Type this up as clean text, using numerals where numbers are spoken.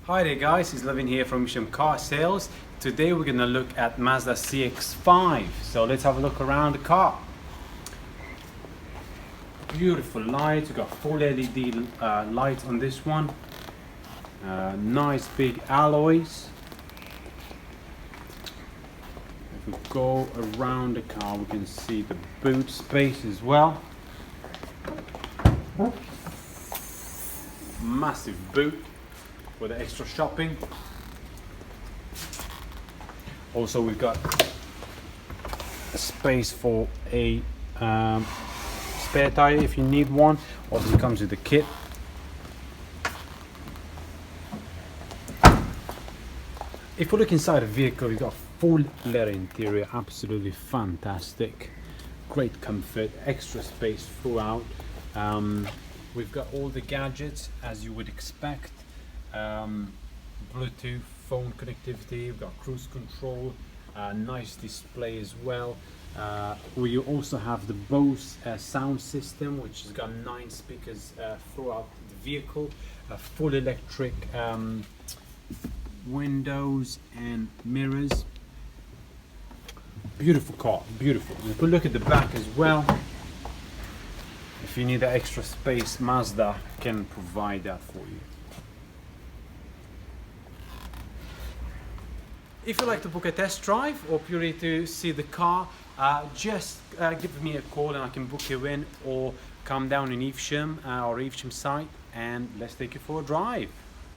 Hi there guys, it's Levin here from Evesham Car Sales. Today we're going to look at Mazda CX-5. So let's have a look around the car. Beautiful lights, we've got full LED lights on this one. Nice big alloys. If we go around the car we can see the boot space as well. Massive boot with the extra shopping. Also we've got a space for a spare tire if you need one. Obviously comes with the kit. If we look inside the vehicle, we've got full leather interior, absolutely fantastic, great comfort, extra space throughout. We've got all the gadgets as you would expect. Bluetooth, phone connectivity, we've got cruise control, nice display as well. We also have the Bose sound system, which has got 9 speakers throughout the vehicle, full electric windows and mirrors. Beautiful car, beautiful. If we look at the back as well, if you need that extra space, Mazda can provide that for you. If you'd like to book a test drive or purely to see the car, just give me a call and I can book you in, or come down in Evesham or Evesham site and let's take you for a drive.